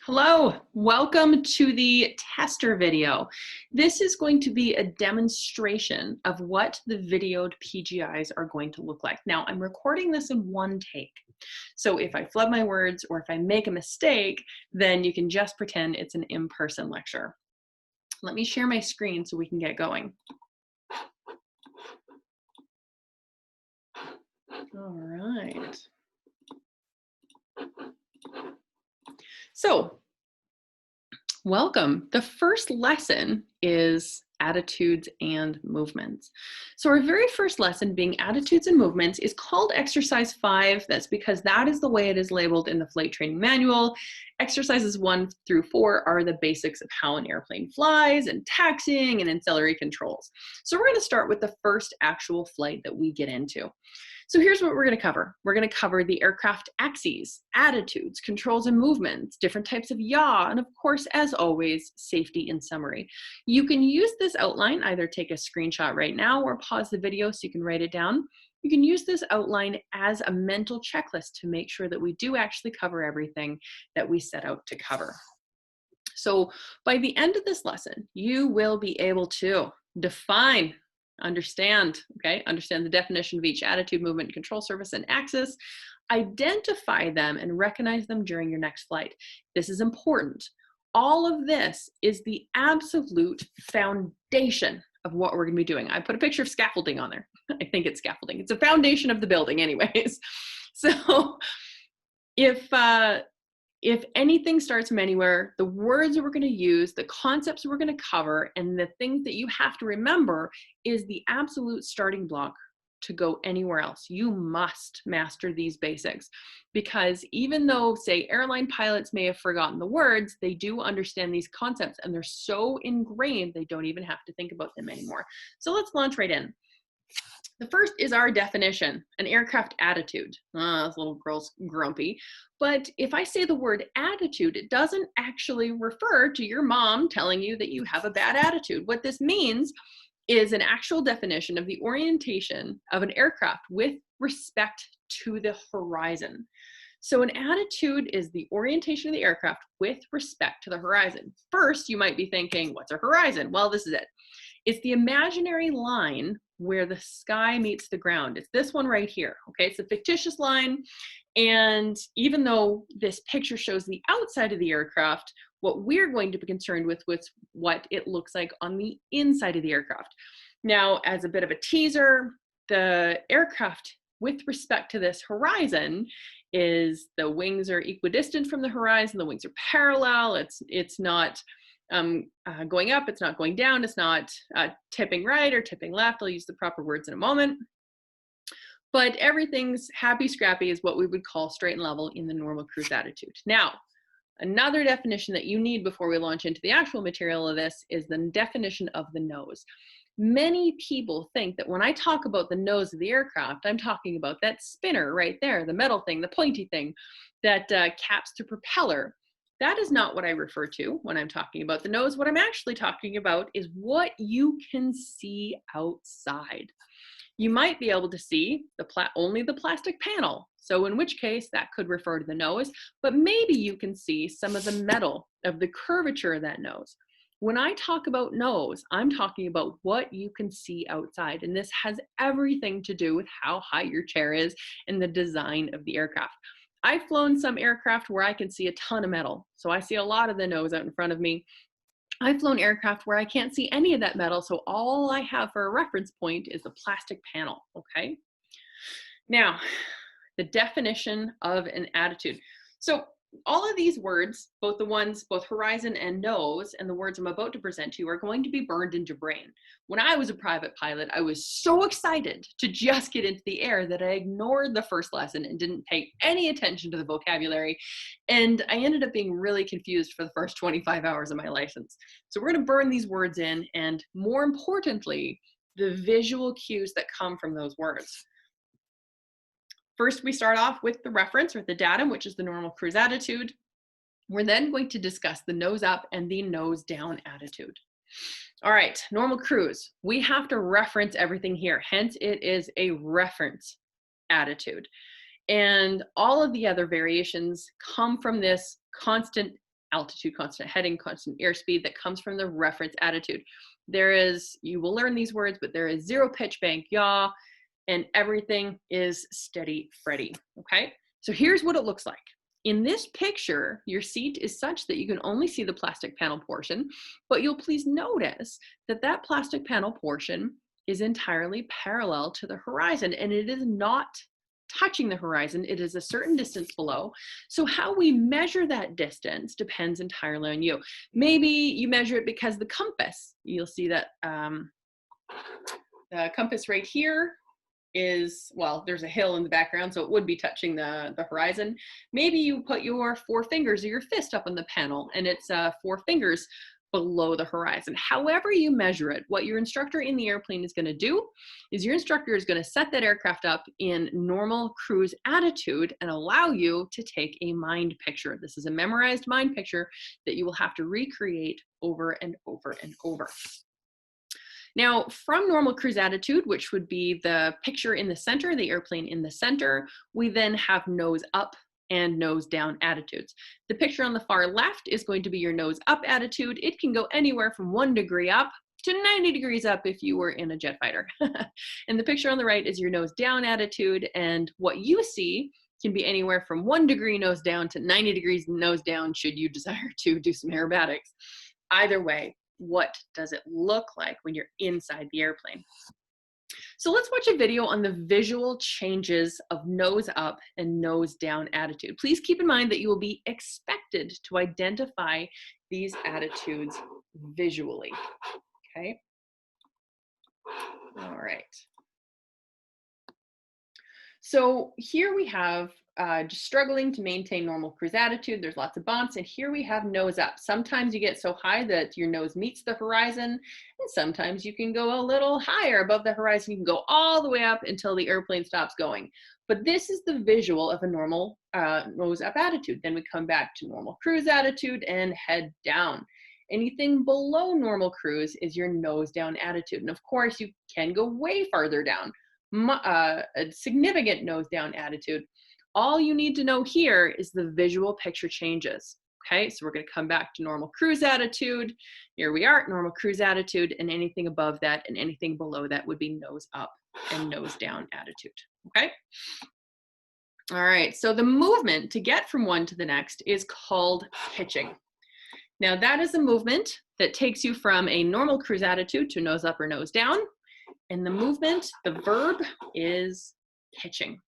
Hello, welcome to the tester video. This is going to be a demonstration of what the videoed PGIs are going to look like. Now, I'm recording this in one take. So if I flub my words or if I make a mistake, then you can just pretend it's an in-person lecture. Let me share my screen so we can get going. All right. So, welcome. The first lesson is attitudes and movements. So our very first lesson, being attitudes and movements, is called exercise 5. That's because that is the way it is labeled in the flight training manual. Exercises 1 through 4 are the basics of how an airplane flies and taxiing and ancillary controls. So we're going to start with the first actual flight that we get into. So here's what we're going to cover. We're going to cover the aircraft axes, attitudes, controls and movements, different types of yaw, and of course, as always, safety in summary. You can use this outline, either take a screenshot right now or pause the video so you can write it down. You can use this outline as a mental checklist to make sure that we do actually cover everything that we set out to cover. So by the end of this lesson, you will be able to define, understand the definition of each attitude, movement, control surface, and axis, identify them and recognize them during your next flight. This is important. All of this is the absolute foundation of what we're going to be doing. I put a picture of scaffolding on there. I think it's scaffolding. It's a foundation of the building anyways. So if anything starts from anywhere, the words that we're going to use, the concepts we're going to cover, and the things that you have to remember is the absolute starting block to go anywhere else. You must master these basics, because even though, say, airline pilots may have forgotten the words, they do understand these concepts, and they're so ingrained they don't even have to think about them anymore. So let's launch right in. The first is our definition, an aircraft attitude. This little girl's grumpy. But if I say the word attitude, it doesn't actually refer to your mom telling you that you have a bad attitude. What this means is an actual definition of the orientation of an aircraft with respect to the horizon. So an attitude is the orientation of the aircraft with respect to the horizon. First, you might be thinking, what's a horizon? Well, this is it. It's the imaginary line where the sky meets the ground. It's this one right here, okay? It's a fictitious line, and even though this picture shows the outside of the aircraft, what we're going to be concerned with is what it looks like on the inside of the aircraft. Now, as a bit of a teaser, the aircraft with respect to this horizon is the wings are equidistant from the horizon, the wings are parallel, it's not going up, it's not going down, it's not tipping right or tipping left. I'll use the proper words in a moment. But everything's happy scrappy is what we would call straight and level in the normal cruise attitude. Now, another definition that you need before we launch into the actual material of this is the definition of the nose. Many people think that when I talk about the nose of the aircraft, I'm talking about that spinner right there, the metal thing, the pointy thing that caps the propeller. That is not what I refer to when I'm talking about the nose. What I'm actually talking about is what you can see outside. You might be able to see only the plastic panel, so in which case that could refer to the nose, but maybe you can see some of the metal of the curvature of that nose. When I talk about nose, I'm talking about what you can see outside, and this has everything to do with how high your chair is and the design of the aircraft. I've flown some aircraft where I can see a ton of metal, so I see a lot of the nose out in front of me. I've flown aircraft where I can't see any of that metal, so all I have for a reference point is the plastic panel, okay? Now, the definition of an attitude. So all of these words, both horizon and nose, and the words I'm about to present to you are going to be burned into your brain. When I was a private pilot, I was so excited to just get into the air that I ignored the first lesson and didn't pay any attention to the vocabulary. And I ended up being really confused for the first 25 hours of my license. So we're going to burn these words in, and more importantly, the visual cues that come from those words. First, we start off with the reference or the datum, which is the normal cruise attitude. We're then going to discuss the nose up and the nose down attitude. All right, normal cruise. We have to reference everything here. Hence, it is a reference attitude. And all of the other variations come from this constant altitude, constant heading, constant airspeed that comes from the reference attitude. You will learn these words, but there is zero pitch, bank, yaw, and everything is steady, Freddy, okay? So here's what it looks like. In this picture, your seat is such that you can only see the plastic panel portion, but you'll please notice that that plastic panel portion is entirely parallel to the horizon, and it is not touching the horizon. It is a certain distance below. So how we measure that distance depends entirely on you. Maybe you measure it because the compass, you'll see that the compass right here is, well, there's a hill in the background, so it would be touching the horizon. Maybe you put your 4 fingers or your fist up on the panel and it's 4 fingers below the horizon. However you measure it, what your instructor in the airplane is going to do is your instructor is going to set that aircraft up in normal cruise attitude and allow you to take a mind picture. This is a memorized mind picture that you will have to recreate over and over and over. Now, from normal cruise attitude, which would be the picture in the center, the airplane in the center, we then have nose up and nose down attitudes. The picture on the far left is going to be your nose up attitude. It can go anywhere from 1 degree up to 90 degrees up if you were in a jet fighter. And the picture on the right is your nose down attitude. And what you see can be anywhere from 1 degree nose down to 90 degrees nose down should you desire to do some aerobatics. Either way, what does it look like when you're inside the airplane? So let's watch a video on the visual changes of nose up and nose down attitude. Please keep in mind that you will be expected to identify these attitudes visually, okay? All right. So here we have just struggling to maintain normal cruise attitude. There's lots of bumps, and here we have nose up. Sometimes you get so high that your nose meets the horizon, and sometimes you can go a little higher above the horizon. You can go all the way up until the airplane stops going. But this is the visual of a normal nose up attitude. Then we come back to normal cruise attitude and head down. Anything below normal cruise is your nose down attitude. And of course, you can go way farther down. A significant nose down attitude. All you need to know here is the visual picture changes. Okay, so we're going to come back to normal cruise attitude. Here we are, normal cruise attitude, and anything above that and anything below that would be nose up and nose down attitude. Okay. All right, so the movement to get from one to the next is called pitching. Now that is a movement that takes you from a normal cruise attitude to nose up or nose down. And the movement, the verb is pitching.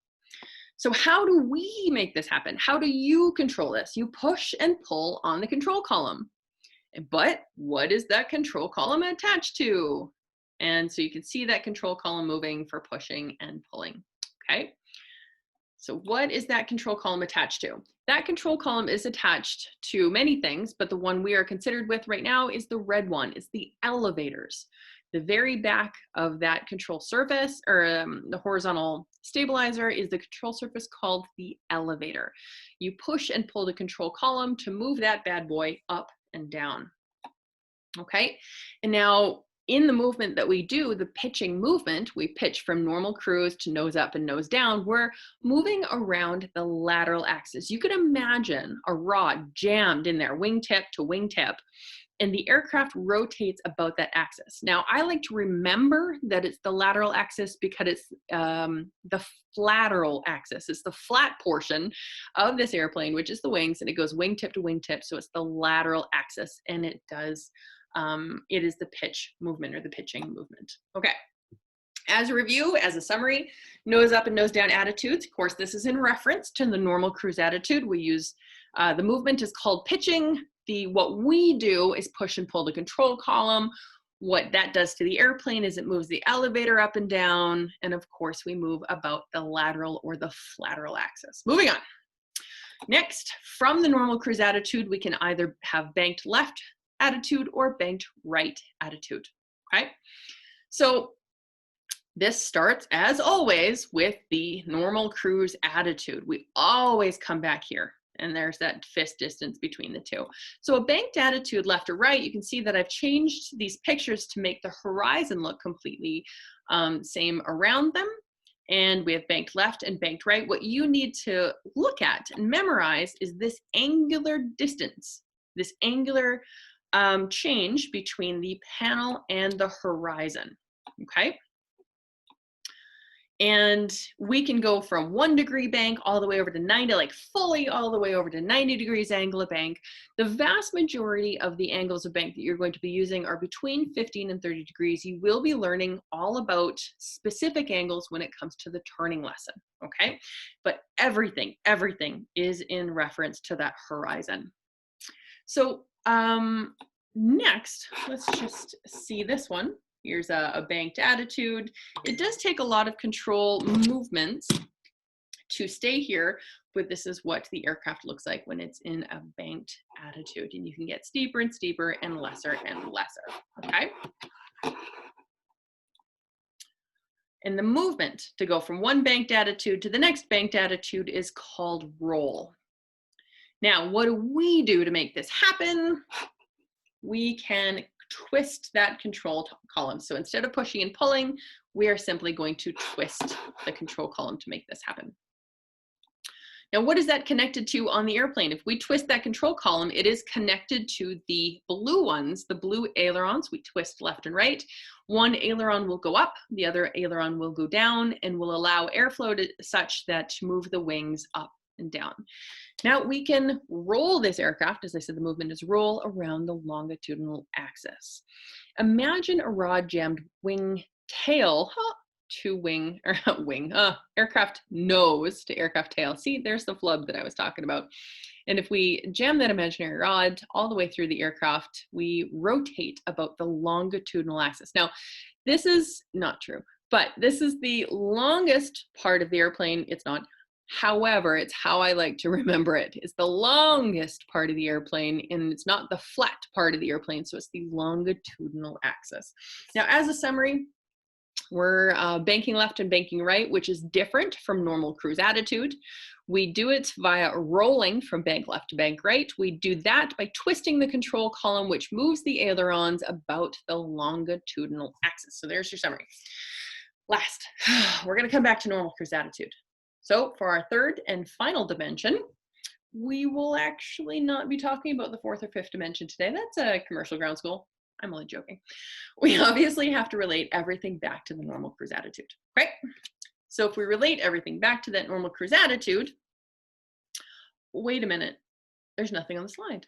So how do we make this happen? How do you control this? You push and pull on the control column. But what is that control column attached to? And so you can see that control column moving for pushing and pulling, okay? So what is that control column attached to? That control column is attached to many things, but the one we are considered with right now is the red one. It's the elevators. The very back of that control surface, or the horizontal stabilizer, is the control surface called the elevator. You push and pull the control column to move that bad boy up and down. Okay, and now in the movement that we do, the pitching movement, we pitch from normal cruise to nose up and nose down. We're moving around the lateral axis. You could imagine a rod jammed in there, wingtip to wingtip, and the aircraft rotates about that axis. Now, I like to remember that it's the lateral axis because it's the flateral axis. It's the flat portion of this airplane, which is the wings, and it goes wingtip to wingtip. So it's the lateral axis, and it does, it is the pitch movement or the pitching movement. Okay. As a review, as a summary, nose up and nose down attitudes. Of course, this is in reference to the normal cruise attitude. We use, the movement is called pitching. What we do is push and pull the control column. What that does to the airplane is it moves the elevator up and down. And of course, we move about the lateral or the flateral axis. Moving on. Next, from the normal cruise attitude, we can either have banked left attitude or banked right attitude. Okay. So this starts, as always, with the normal cruise attitude. We always come back here. And there's that fist distance between the two. So a banked attitude left or right, you can see that I've changed these pictures to make the horizon look completely same around them. And we have banked left and banked right. What you need to look at and memorize is this angular distance this angular change between the panel and the horizon, okay? And we can go from 1 degree bank all the way over to 90, like fully all the way over to 90 degrees angle of bank. The vast majority of the angles of bank that you're going to be using are between 15 and 30 degrees. You will be learning all about specific angles when it comes to the turning lesson, okay? But everything is in reference to that horizon. So next, let's just see this one. Here's a banked attitude. It does take a lot of control movements to stay here, but this is what the aircraft looks like when it's in a banked attitude. And you can get steeper and steeper and lesser, okay? And the movement to go from one banked attitude to the next banked attitude is called roll. Now, what do we do to make this happen? We can twist that control column. So instead of pushing and pulling, we are simply going to twist the control column to make this happen. Now, what is that connected to on the airplane? If we twist that control column, it is connected to the blue ones, the blue ailerons. We twist left and right. One aileron will go up, the other aileron will go down, and will allow airflow to such that to move the wings up and down. Now we can roll this aircraft, as I said, the movement is roll around the longitudinal axis. Imagine a rod jammed wing tail to wing, or aircraft nose to aircraft tail. See, there's the flub that I was talking about. And if we jam that imaginary rod all the way through the aircraft, we rotate about the longitudinal axis. Now, this is not true, but this is the longest part of the airplane. It's not. However, it's how I like to remember it. It's the longest part of the airplane, and it's not the flat part of the airplane, so it's the longitudinal axis. Now, as a summary, we're banking left and banking right, which is different from normal cruise attitude. We do it via rolling from bank left to bank right. We do that by twisting the control column, which moves the ailerons about the longitudinal axis. So there's your summary. Last, we're going to come back to normal cruise attitude. So for our third and final dimension, we will actually not be talking about the fourth or fifth dimension today. That's a commercial ground school. I'm only joking. We obviously have to relate everything back to the normal cruise attitude, right? So if we relate everything back to that normal cruise attitude, wait a minute, there's nothing on the slide.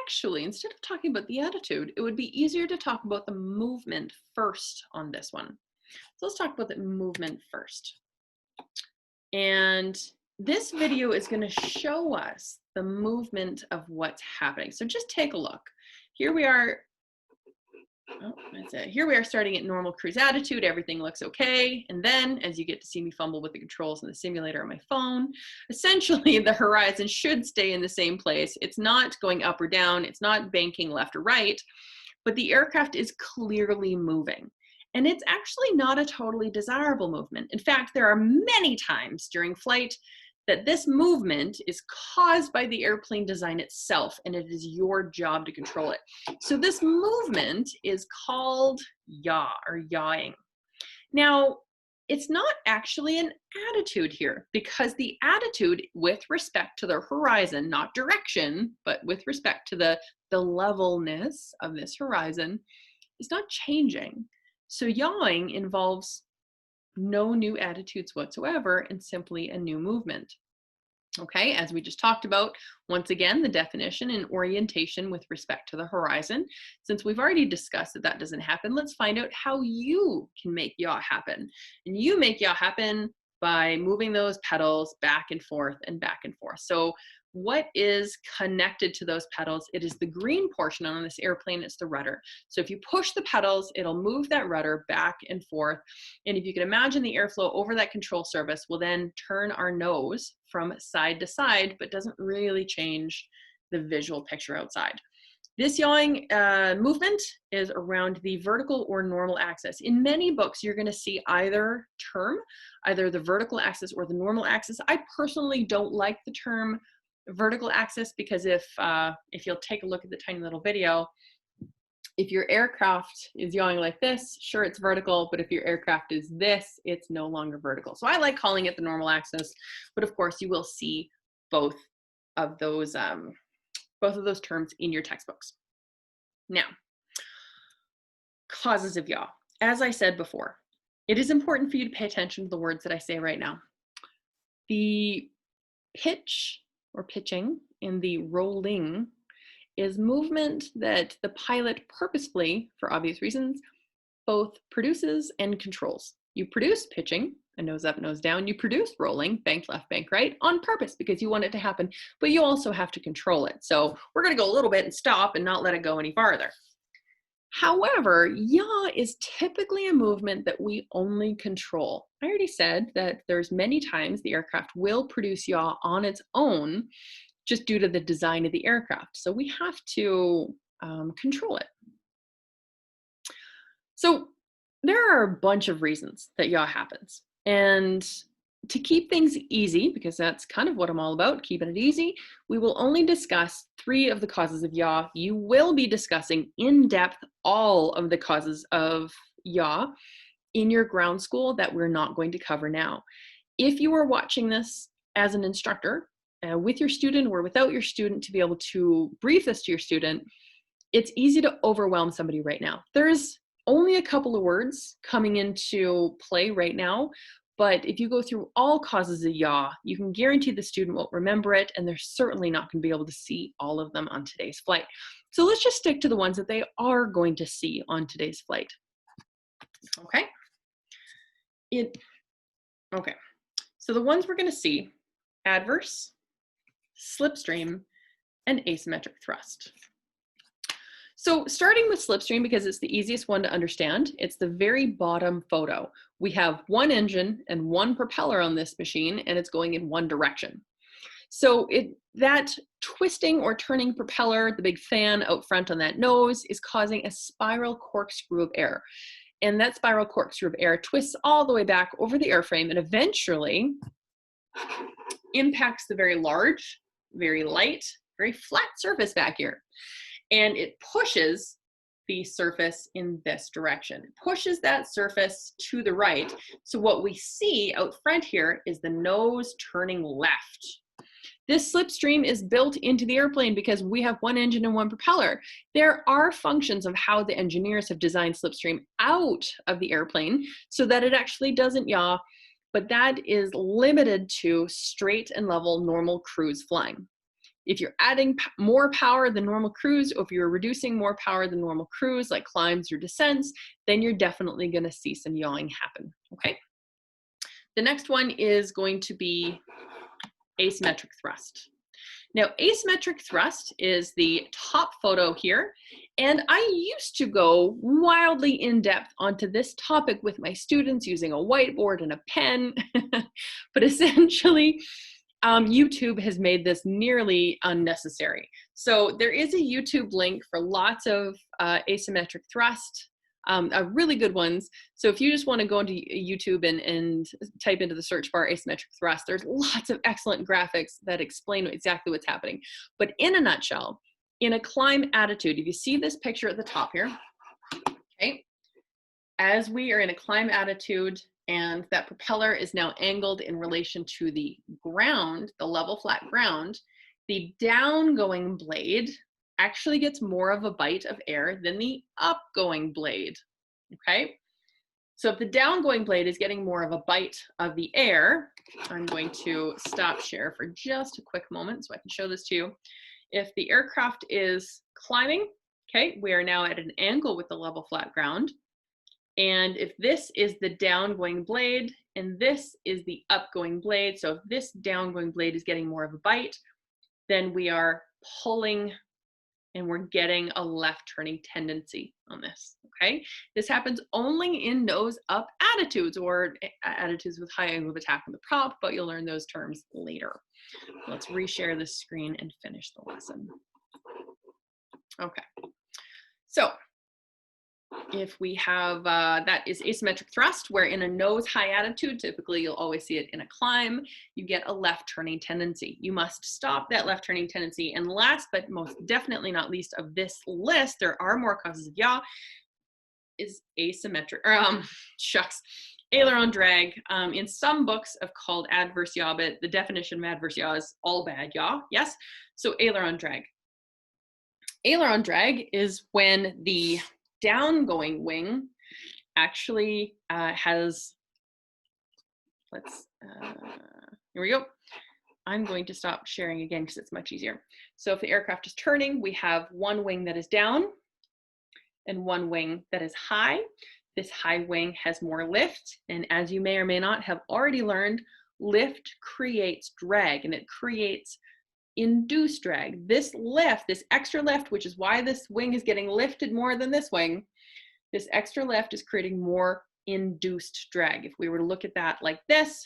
Actually, instead of talking about the attitude, it would be easier to talk about the movement first on this one. So let's talk about the movement first. And this video is going to show us the movement of what's happening. So just take a look. Here we are. Oh, that's it. Here we are starting at normal cruise attitude. Everything looks okay. And then, as you get to see me fumble with the controls in the simulator on my phone, essentially the horizon should stay in the same place. It's not going up or down. It's not banking left or right, but the aircraft is clearly moving. And it's actually not a totally desirable movement. In fact, there are many times during flight that this movement is caused by the airplane design itself, and it is your job to control it. So this movement is called yaw or yawing. Now, it's not actually an attitude here, because the attitude with respect to the horizon, not direction, but with respect to the levelness of this horizon, is not changing. So yawing involves no new attitudes whatsoever and simply a new movement. Okay, as we just talked about, once again, the definition and orientation with respect to the horizon. Since we've already discussed that that doesn't happen, let's find out how you can make yaw happen. And you make yaw happen by moving those pedals back and forth and back and forth. So what is connected to those pedals? It is the green portion on this airplane. It's the rudder. So if you push the pedals, it'll move that rudder back and forth. And if you can imagine, the airflow over that control surface will then turn our nose from side to side, but doesn't really change the visual picture outside. This yawing movement is around the vertical or normal axis. In many books, you're going to see either term, either the vertical axis or the normal axis. I personally don't like the term vertical axis, because if you'll take a look at the tiny little video, if your aircraft is yawing like this, sure, it's vertical, but if your aircraft is this, it's no longer vertical. So I like calling it the normal axis, but of course you will see both of those both of those terms in your textbooks. Now, causes of yaw. As I said before, it is important for you to pay attention to the words that I say right now. The pitch or pitching in the rolling is movement that the pilot purposefully, for obvious reasons, both produces and controls. You produce pitching, a nose up, nose down. You produce rolling, bank left, bank right, on purpose because you want it to happen, but you also have to control it. So we're going to go a little bit and stop and not let it go any farther. However, yaw is typically a movement that we only control. I already said that there's many times the aircraft will produce yaw on its own just due to the design of the aircraft. So we have to control it. So there are a bunch of reasons that yaw happens. And to keep things easy, because that's kind of what I'm all about, keeping it easy, we will only discuss 3 of the causes of yaw. You will be discussing in depth all of the causes of yaw in your ground school that we're not going to cover now. If you are watching this as an instructor, with your student or without your student, to be able to brief this to your student, it's easy to overwhelm somebody right now. There's only a couple of words coming into play right now, but if you go through all causes of yaw, you can guarantee the student won't remember it, and they're certainly not going to be able to see all of them on today's flight. So let's just stick to the ones that they are going to see on today's flight. Okay? Okay. So the ones we're going to see: adverse, slipstream, and asymmetric thrust. So starting with slipstream, because it's the easiest one to understand, it's the very bottom photo. We have one engine and one propeller on this machine, and it's going in one direction. So that twisting or turning propeller, the big fan out front on that nose, is causing a spiral corkscrew of air. And that spiral corkscrew of air twists all the way back over the airframe and eventually impacts the very large, very light, very flat surface back here. And it pushes the surface in this direction. It pushes that surface to the right. So what we see out front here is the nose turning left. This slipstream is built into the airplane because we have one engine and one propeller. There are functions of how the engineers have designed slipstream out of the airplane so that it actually doesn't yaw, but that is limited to straight and level normal cruise flying. If you're adding more power than normal cruise, or if you're reducing more power than normal cruise, like climbs or descents, then you're definitely going to see some yawing happen, okay? The next one is going to be asymmetric thrust. Now, asymmetric thrust is the top photo here, and I used to go wildly in depth onto this topic with my students using a whiteboard and a pen, but essentially, YouTube has made this nearly unnecessary. So there is a YouTube link for lots of asymmetric thrust, really good ones. So if you just want to go into YouTube and type into the search bar asymmetric thrust, there's lots of excellent graphics that explain exactly what's happening. But in a nutshell, in a climb attitude, if you see this picture at the top here, okay, as we are in a climb attitude, and that propeller is now angled in relation to the ground, the level flat ground, the downgoing blade actually gets more of a bite of air than the upgoing blade, okay? So if the downgoing blade is getting more of a bite of the air, I'm going to stop share for just a quick moment so I can show this to you. If the aircraft is climbing, okay, we are now at an angle with the level flat ground. And if this is the downgoing blade and this is the upgoing blade, so if this downgoing blade is getting more of a bite, then we are pulling and we're getting a left turning tendency on this, okay? This happens only in nose up attitudes or attitudes with high angle of attack on the prop, but you'll learn those terms later. Let's reshare this screen and finish the lesson. Okay, so if we have, that is asymmetric thrust, where in a nose high attitude, typically you'll always see it in a climb, you get a left turning tendency. You must stop that left turning tendency. And last, but most definitely not least of this list, there are more causes of yaw, is asymmetric, or aileron drag. In some books have called adverse yaw, but the definition of adverse yaw is all bad yaw, yes? So aileron drag. Aileron drag is when the downgoing wing actually has, here we go. I'm going to stop sharing again because it's much easier. So if the aircraft is turning, we have one wing that is down and one wing that is high. This high wing has more lift, and as you may or may not have already learned, lift creates drag, and it creates induced drag. This lift, this extra lift, which is why this wing is getting lifted more than this wing, this extra lift is creating more induced drag. If we were to look at that like this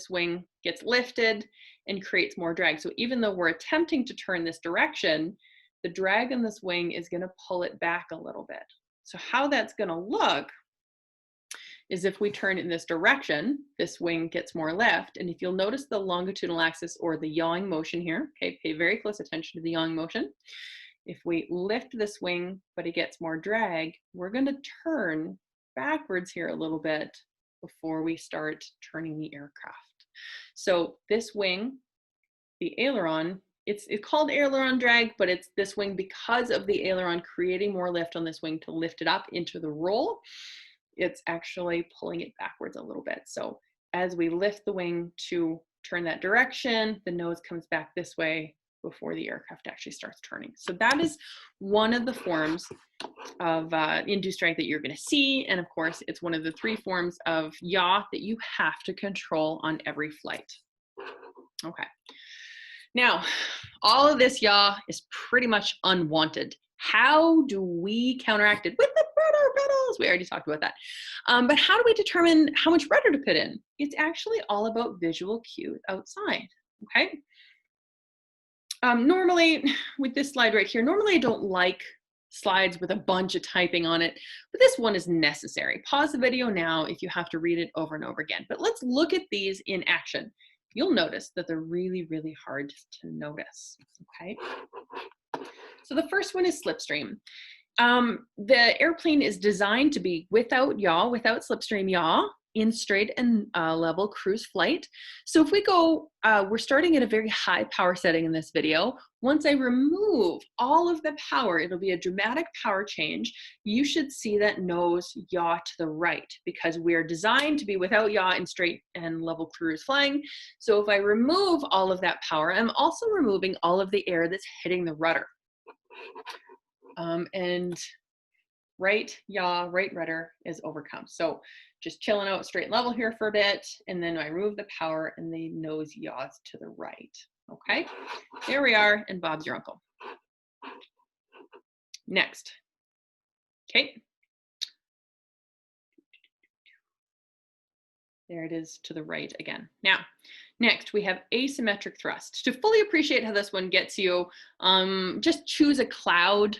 wing gets lifted and creates more drag. So even though we're attempting to turn this direction, the drag on this wing is going to pull it back a little bit. So how that's going to look is if we turn in this direction, this wing gets more lift. And if you'll notice the longitudinal axis or the yawing motion here, okay, pay very close attention to the yawing motion. If we lift this wing, but it gets more drag, we're going to turn backwards here a little bit before we start turning the aircraft. So this wing, the aileron, it's called aileron drag, but it's this wing because of the aileron creating more lift on this wing to lift it up into the roll. It's actually pulling it backwards a little bit. So as we lift the wing to turn that direction, the nose comes back this way before the aircraft actually starts turning. So that is one of the forms of induced drag that you're going to see. And of course, it's one of the 3 forms of yaw that you have to control on every flight. Okay. Now, all of this yaw is pretty much unwanted. How do we counteract it? With the rudder pedals. We already talked about that. But how do we determine how much rudder to put in? It's actually all about visual cues outside. Okay. Normally, with this slide right here, normally I don't like slides with a bunch of typing on it, but this one is necessary. Pause the video now if you have to read it over and over again. But let's look at these in action. You'll notice that they're really, really hard to notice, okay? So the first one is slipstream. The airplane is designed to be without yaw, without slipstream yaw, in straight and level cruise flight. So if we go, we're starting at a very high power setting in this video. Once I remove all of the power, it'll be a dramatic power change. You should see that nose yaw to the right because we're designed to be without yaw in straight and level cruise flying. So if I remove all of that power, I'm also removing all of the air that's hitting the rudder. And right yaw, right rudder is overcome. So just chilling out straight level here for a bit, and then I remove the power and the nose yaws to the right. Okay, there we are, and Bob's your uncle. Next, okay. There it is to the right again. Now, next we have asymmetric thrust. To fully appreciate how this one gets you, just choose a cloud.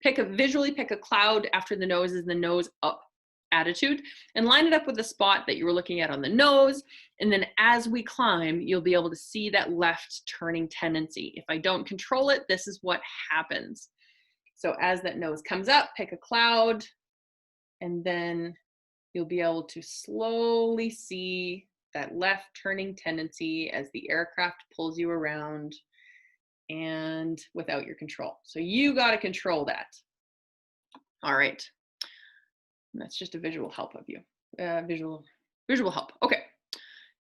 Visually pick a cloud after the nose is the nose up attitude and line it up with the spot that you were looking at on the nose. And then as we climb, you'll be able to see that left turning tendency. If I don't control it, this is what happens. So as that nose comes up, pick a cloud, and then you'll be able to slowly see that left turning tendency as the aircraft pulls you around and without your control. So you got to control that. All right. And that's just a visual help of you. Visual help. Okay.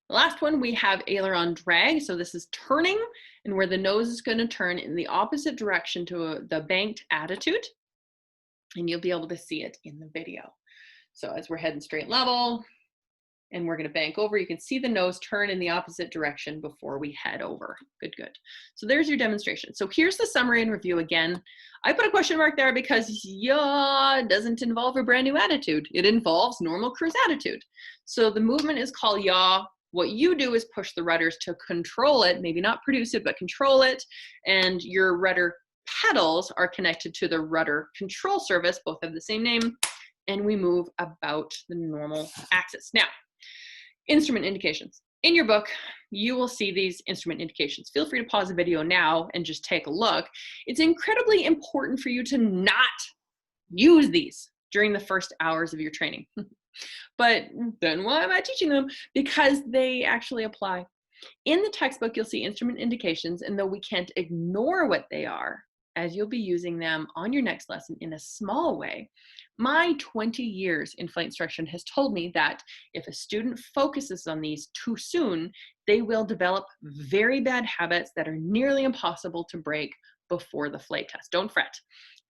The last one, we have aileron drag. So this is turning and where the nose is going to turn in the opposite direction to the banked attitude. And you'll be able to see it in the video. So as we're heading straight level and we're going to bank over, you can see the nose turn in the opposite direction before we head over. Good, good. So there's your demonstration. So here's the summary and review again. I put a question mark there because yaw doesn't involve a brand new attitude. It involves normal cruise attitude. So the movement is called yaw. What you do is push the rudders to control it, maybe not produce it, but control it. And your rudder pedals are connected to the rudder control surface, both have the same name, and we move about the normal axis. Now, instrument indications. In your book, you will see these instrument indications. Feel free to pause the video now and just take a look. It's incredibly important for you to not use these during the first hours of your training. But then why am I teaching them? Because they actually apply. In the textbook, you'll see instrument indications, and though we can't ignore what they are, as you'll be using them on your next lesson in a small way. My 20 years in flight instruction has told me that if a student focuses on these too soon, they will develop very bad habits that are nearly impossible to break before the flight test. Don't fret.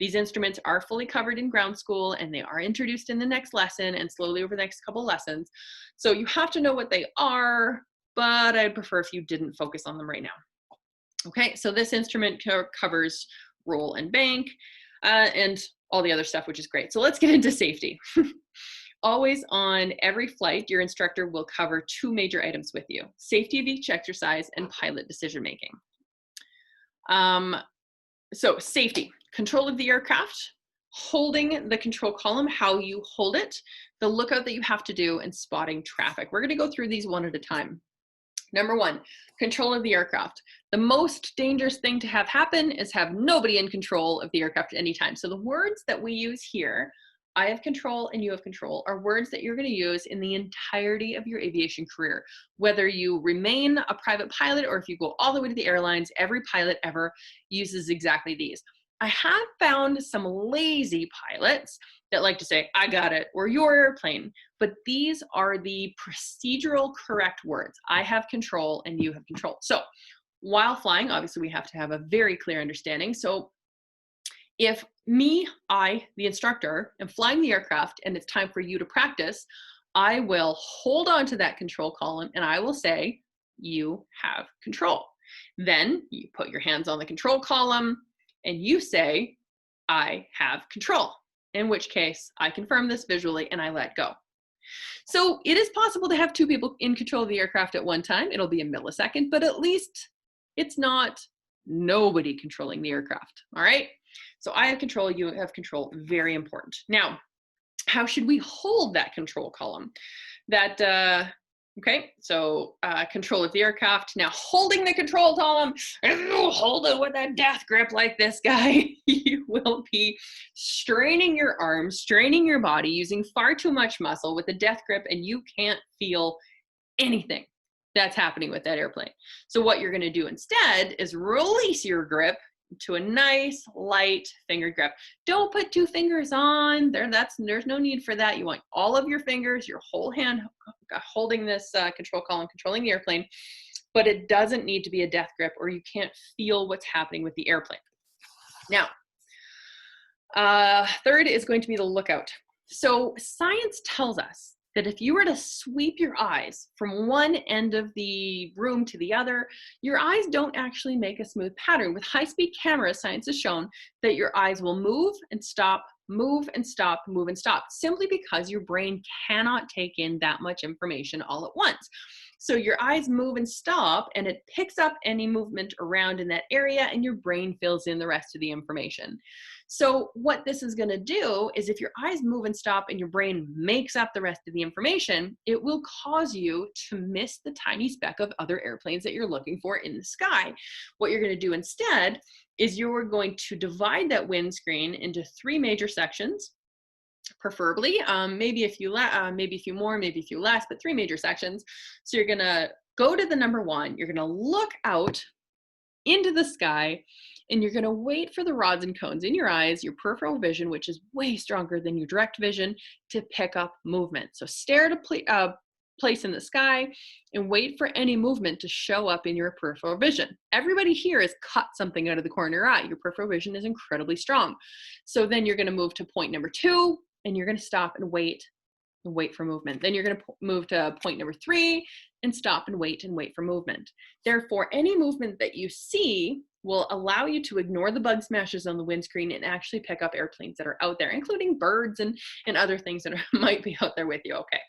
These instruments are fully covered in ground school, and they are introduced in the next lesson and slowly over the next couple lessons. So you have to know what they are, but I'd prefer if you didn't focus on them right now. Okay, so this instrument covers roll and bank and all the other stuff, which is great. So let's get into safety. Always on every flight, your instructor will cover two major items with you: safety of each exercise and pilot decision making. So safety, control of the aircraft, holding the control column, how you hold it, the lookout that you have to do, and spotting traffic. We're going to go through these one at a time. Number one, control of the aircraft. The most dangerous thing to have happen is have nobody in control of the aircraft at any time. So the words that we use here, I have control and you have control, are words that you're going to use in the entirety of your aviation career. Whether you remain a private pilot or if you go all the way to the airlines, every pilot ever uses exactly these. I have found some lazy pilots that like to say, I got it, or your airplane, but these are the procedural correct words. I have control and you have control. So while flying, obviously we have to have a very clear understanding. So if I, the instructor, am flying the aircraft and it's time for you to practice, I will hold on to that control column and I will say, you have control. Then you put your hands on the control column and you say, I have control, in which case I confirm this visually and I let go. So it is possible to have two people in control of the aircraft at one time. It'll be a millisecond, but at least it's not nobody controlling the aircraft. All right. So I have control, you have control, very important. Now, how should we hold that control column? Okay, so control of the aircraft. Now holding the control column, hold it with a death grip like this guy. You will be straining your arms, straining your body, using far too much muscle with a death grip, and you can't feel anything that's happening with that airplane. So what you're gonna do instead is release your grip to a nice light finger grip. Don't put two fingers on there. There's no need for that. You want all of your fingers, your whole hand holding this control column, controlling the airplane, but it doesn't need to be a death grip or you can't feel what's happening with the airplane. Now, third is going to be the lookout. So science tells us that if you were to sweep your eyes from one end of the room to the other, your eyes don't actually make a smooth pattern. With high-speed cameras, science has shown that your eyes will move and stop, move and stop, move and stop, simply because your brain cannot take in that much information all at once. So your eyes move and stop, and it picks up any movement around in that area, and your brain fills in the rest of the information. So what this is going to do is if your eyes move and stop and your brain makes up the rest of the information, it will cause you to miss the tiny speck of other airplanes that you're looking for in the sky. What you're going to do instead is you're going to divide that windscreen into three major sections, preferably, maybe a few more, maybe a few less, but three major sections. So you're going to go to the number one, you're going to look out into the sky, and you're going to wait for the rods and cones in your eyes, your peripheral vision, which is way stronger than your direct vision, to pick up movement. So stare at a place in the sky and wait for any movement to show up in your peripheral vision. Everybody here has cut something out of the corner of your eye. Your peripheral vision is incredibly strong. So then you're going to move to point number two, and you're going to stop and wait for movement. Then you're going to move to point number three and stop and wait for movement. Therefore, any movement that you see will allow you to ignore the bug smashes on the windscreen and actually pick up airplanes that are out there, including birds and other things that might be out there with you. Okay.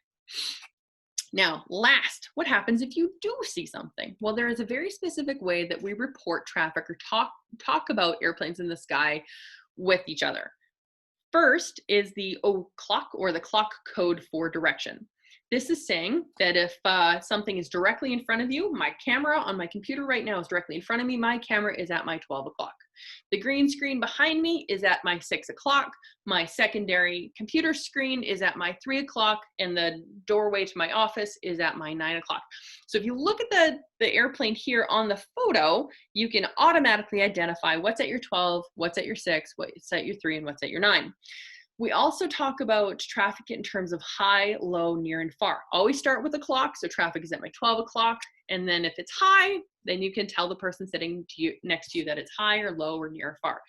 Now, last, what happens if you do see something? Well, there is a very specific way that we report traffic or talk about airplanes in the sky with each other. First is the clock or the clock code for direction. This is saying that if something is directly in front of you, my camera on my computer right now is directly in front of me, my camera is at my 12 o'clock. The green screen behind me is at my 6 o'clock. My secondary computer screen is at my 3 o'clock, and the doorway to my office is at my 9 o'clock. So if you look at the airplane here on the photo, you can automatically identify what's at your 12, what's at your 6, what's at your 3, and what's at your 9. We also talk about traffic in terms of high, low, near, and far. Always start with the clock, so traffic is at my 12 o'clock, and then if it's high, then you can tell the person sitting next to you that it's high or low or near or far.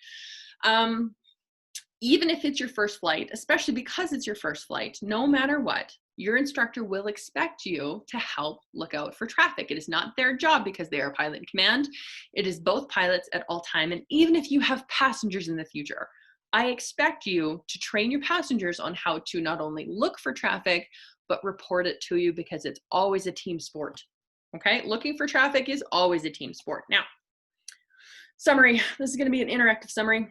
Even if it's your first flight, especially because it's your first flight, no matter what, your instructor will expect you to help look out for traffic. It is not their job because they are pilot in command. It is both pilots at all time, and even if you have passengers in the future, I expect you to train your passengers on how to not only look for traffic, but report it to you, because it's always a team sport. Okay, looking for traffic is always a team sport. Now, summary. This is going to be an interactive summary.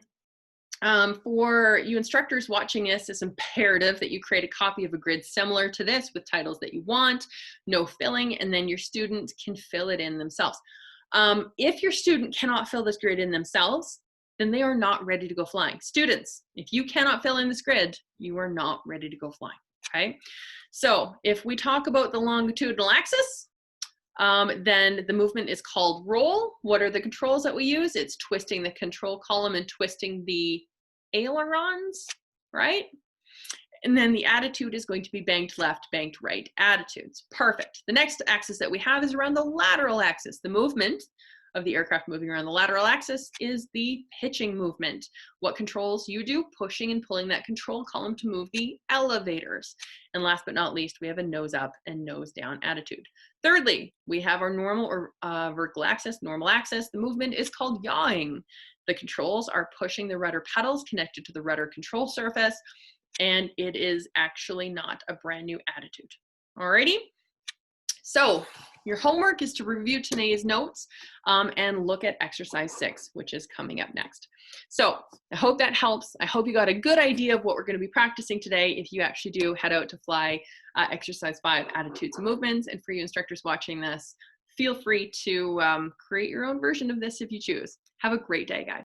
For you instructors watching this, it's imperative that you create a copy of a grid similar to this with titles that you want, no filling, and then your student can fill it in themselves. If your student cannot fill this grid in themselves, then they are not ready to go flying. Students, if you cannot fill in this grid, you are not ready to go flying, okay? So if we talk about the longitudinal axis, then the movement is called roll. What are the controls that we use? It's twisting the control column and twisting the ailerons, right? And then the attitude is going to be banked left, banked right attitudes. Perfect. The next axis that we have is around the lateral axis. The movement of the aircraft moving around the lateral axis is the pitching movement. What controls you do? Pushing and pulling that control column to move the elevators. And last but not least, we have a nose up and nose down attitude. Thirdly, we have our normal or vertical axis, normal axis. The movement is called yawing. The controls are pushing the rudder pedals connected to the rudder control surface, and it is actually not a brand new attitude. Alrighty? So your homework is to review today's notes and look at exercise 6, which is coming up next. So I hope that helps. I hope you got a good idea of what we're going to be practicing today. If you actually do head out to fly exercise 5, attitudes and movements. And for you instructors watching this, feel free to create your own version of this if you choose. Have a great day, guys.